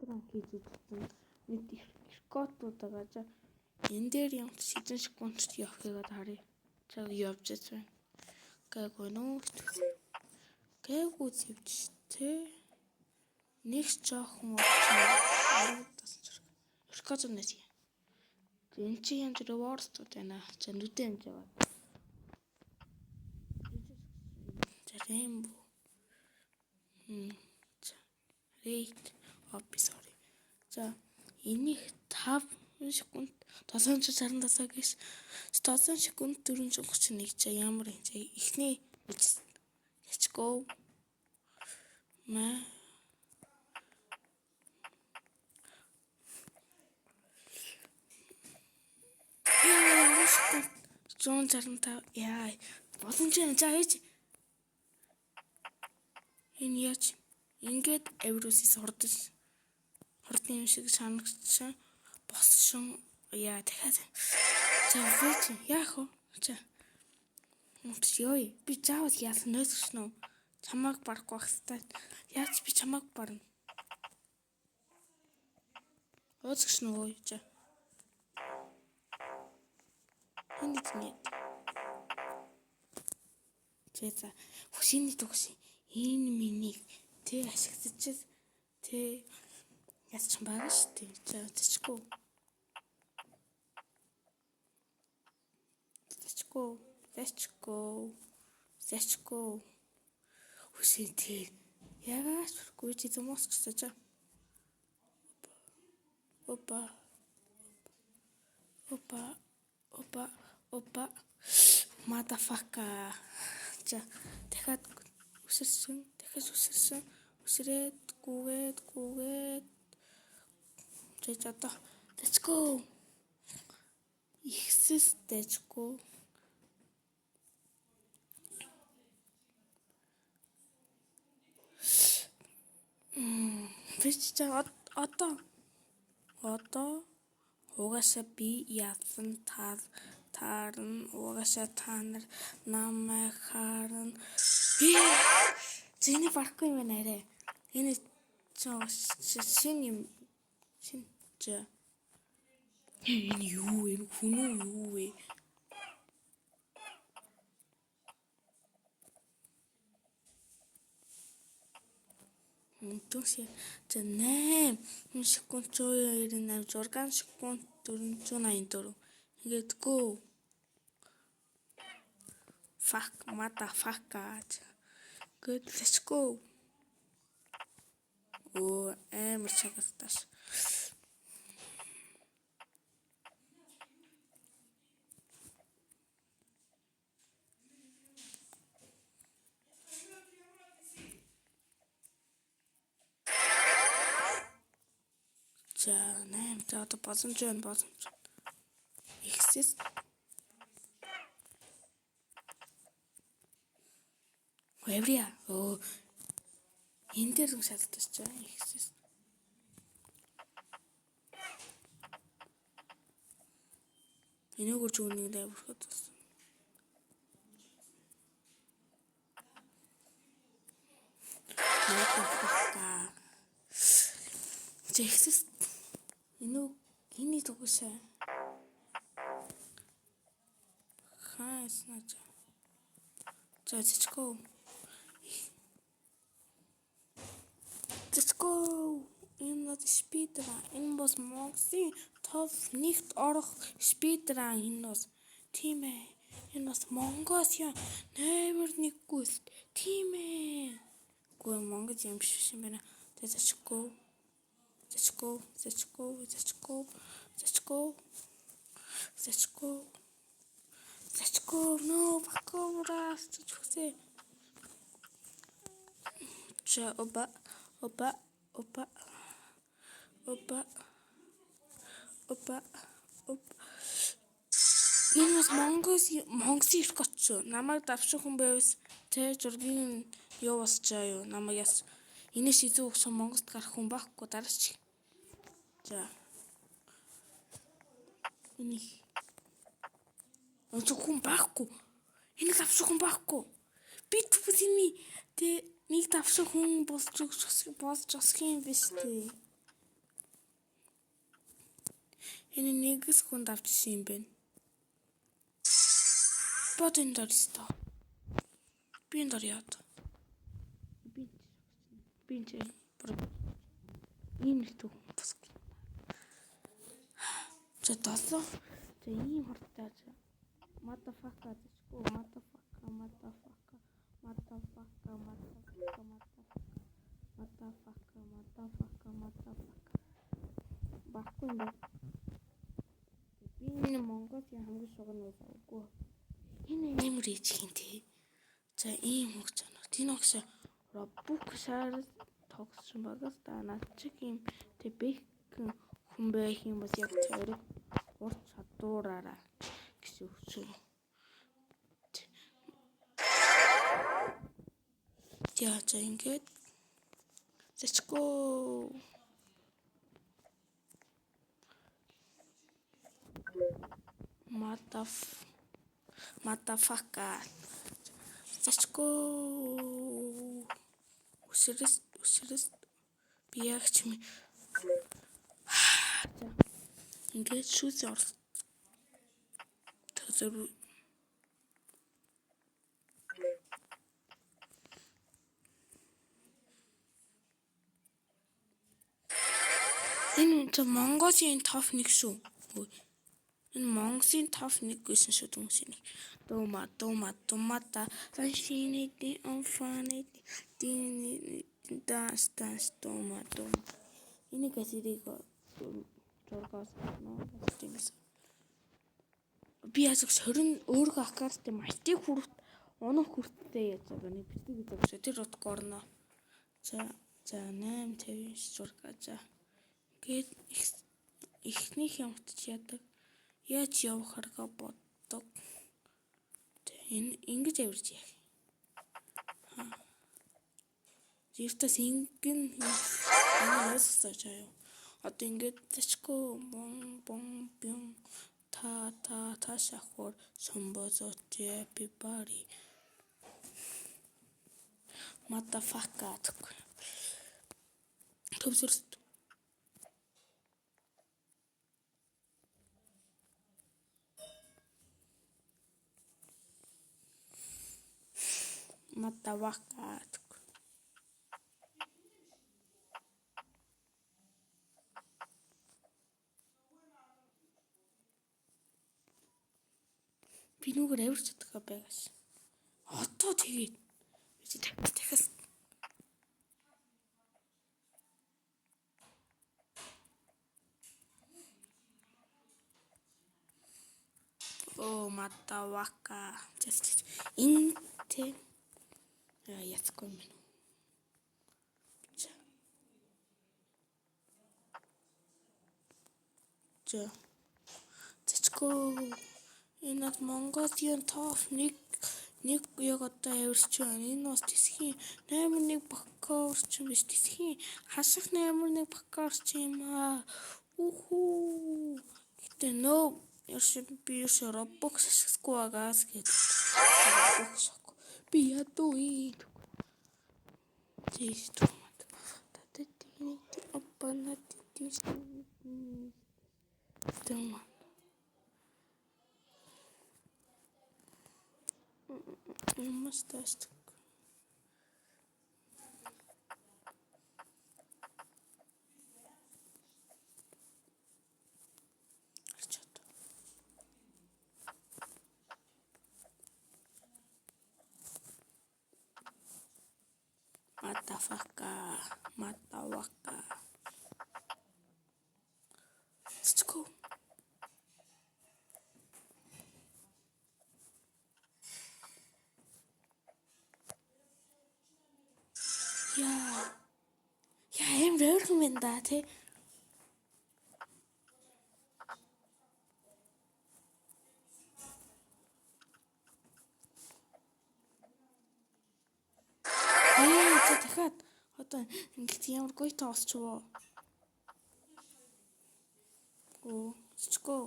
програм хийж үзсэн. Нэг их кодууд байгаа. Энэ дээр юм хэдэн секундт явахыг харъя. За явж байна. Гайгүй нөө. Гайгүй зэвч тэ. Нэг жоохон орчоо. Өрхөцөнөөс. Энэ чи юм ревордууд байна. За нүдэн хэмж яваа. За рембо. За рейт sorry. За энийг 5 секунд 765 гэж 7 секунд 431 за ямар юм за эхний let's go ма 165 яа боломж юм за ээж энэ яаж ингээд Евросис хордсон юм шиг санагдсан боссон яа дахиад за вэж яах вэ за ёо би заавал яасан нөөсгсөн үү чамайг барахгүй байх хэрэгтэй яаж би чамайг барна нөөсгсөн үү за энэ нет за хүсний төгс энэ миний тэ ашиглаж тэ ясч байгаа шүү дээ. За зачгүй. Хүсээ тэ ягаач хүрхгүй чи зэмос гэсэн. Опа. Motherfucker. За дахиад үсэрсэн. Үсрээд гүгээд. За одоо let's go. Ихсэс дэжгүй. Бичиж одоо угаасаа би яасан таарна угаасаа та нар намайг харна. Зэний барахгүй юм байна арай. Энэ шин юм шин за. Энэ юу вэ? Хүн юу вэ? Түнси за 8 секунд 198 6 секунд 484 ингээд go fuck motherfucker good let's go оо амар чагташ за 8 за одоо боломж ихсэс Эврия оо энэ дээр нь шалтгаалж байгаа ихсэс энэгээр жүунийг дэврэх гэсэн Texas энэ дугсаа хаасна за let's go энэ бол спидран энэ бас Монголын топ 1-т орох спидран энэ бас тийм ээ энэ бас Монголс яа нэмэр нэггүйс тийм ээ гоо Монгол юм биш юм байна let's go no bakobras чухсэ ча опа энэ бас Монголын их гоч намайг давших хүн байвас тэ зургийн юу бас чаа юу намайг яс энэс изүү өгсөн Монголд гарах хүн байхгүй дараач за энэ хүн байхгүй энэ давших хүн байхгүй би түүний тэ нэг давших хүн болж өсөх юм биш дээ Энэ нэгс хүнд авчихсан юм байна. Бод энэ дор өстө. Би энэ дор яад. Би энэ ийм л төв бус. За долоо. За ийм хурдтай. Motherfucker зэчгүй motherfucker. Баггүй юм. Би энэ Монголын хамгийн шугам нэг авгүй. Энэ нэмэр ичхийн тий. За ийм хурцанаа. Энэ огш Robux шаар тогссон багас та над чиг юм тэг бэхэн хүн байх юм бас яг цорыг урт чадвараараа гэсэн үг. Яа за ингээд зачгүй motherfucker зачгүй үсрэс би яг ч юм ингээд шүүс орс төсөв энэ Монголын топ 1 шүү. Энэ Монголын топ 1 гэсэн шүү түнсний. Думата саншинити онфанити дас дума. Энэ гэсэрийг зургаас нөө би яг сорин өөргөө аккаунттай малтыг хүрт оног хүрттэй яаж байгаа нэг битгий гэж тэр утга орно. За 850 зургаа за. Гээд ихнийх ямтч яадаг. Яаж явахаргаа боддог. Энэ ингэж авирч яах. Зэртээс ингэн яасаж аяа. Одоо ингэж зачгүй бом та шахор sombozoch everybody motherfucker төвсөрс motherfucker би нүгээр авирч чадах байгаас. Одоо тэгээд дахиад матавака инте яцгүй юм. За зэчгүй энэ Монголын топ 1 яг одоо авирч байна. Энэ бас тэсхийн 81 баккаурч биш тэсхийн хасах 81 баккаурч юм аа. Үхүү. Гэтэ нөө би Robux ашиглахгүй байгаас гэдэг. Би ядуу ий. Тийш томат. Татэтийн аппанат тийш. Томат. Мастаст. Матавака. Let's go. Ja, hem rören men daar te. Дахиад одоо ингэж ямар гоё тоосчвоо. Зэчгүй.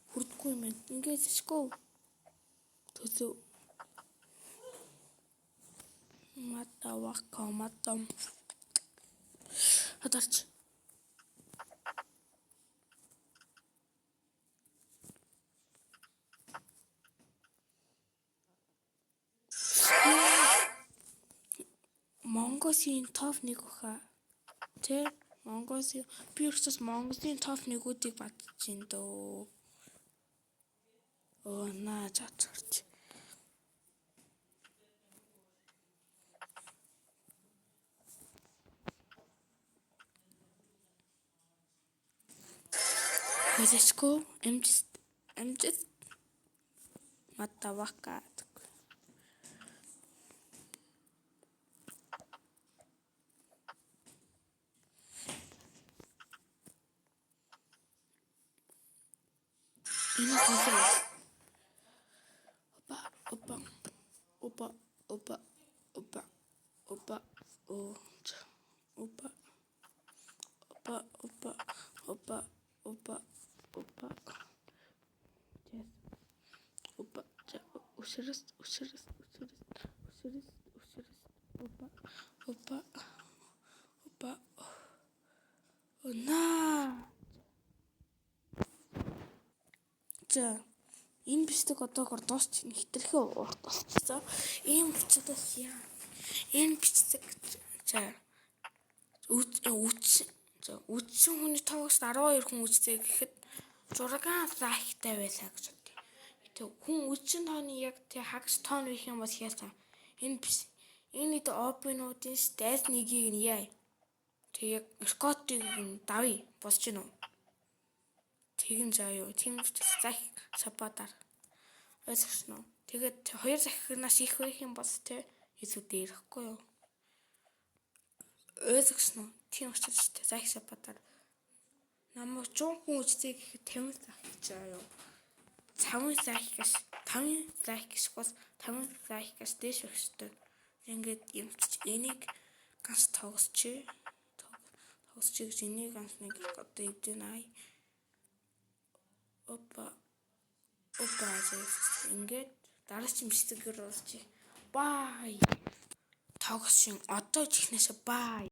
Хүрдгүй юм байна. Ингээд зэчгүй. Төсөв. Матавака матам. Хатарч. Монгосын топ 1 баха. Тэ Монгосын би өөртөө Монгосын топ 1-үүдийг батж ин дөө. Оо наа цацгаарч. Let's go. I'm just матавака. Энэ хөлөө. Опа. Опа. Оо. Опа. Yes. Опа. Усрас. Опа. Она. За. Энэ бичдэг одоогор дуусч хитрхээ урт болчихсон. Ийм бичдээс яа. Энэ бичдэг за үдсэн хүний тоогоос 12 хүн үздэг гэхэд 6 лайктай байлаа гэж бодъё. Тэг хүн үдсэн тооны яг тэг хагас тоон байх юм бол хяасан. Энэ опенуудын стат нэгийг нь яа. Тэг яг скотыг давъя болж гинэ үү? Тэгин заяа. Тийм захих сапатаар. Ойлгосноо. Тэгээд 2 захихнаас их байх юм бол тэ илүү дээрэхгүй юу? Ойлгосноо. Тийм учраас захих сапатаар намайг 100 хүн үздэг гэхэд 50 захих заяа. 5 лайкс бас 5 лайкс дэш байх ёстой. Ингээд юмч энийг ганц тоглосч гэж энийг ганц нэг одоо эвдэнай. Опа ингээд дараагийн бичгээр орчих. Бай. Тоглосон. Одоо ч ихнээсээ бай.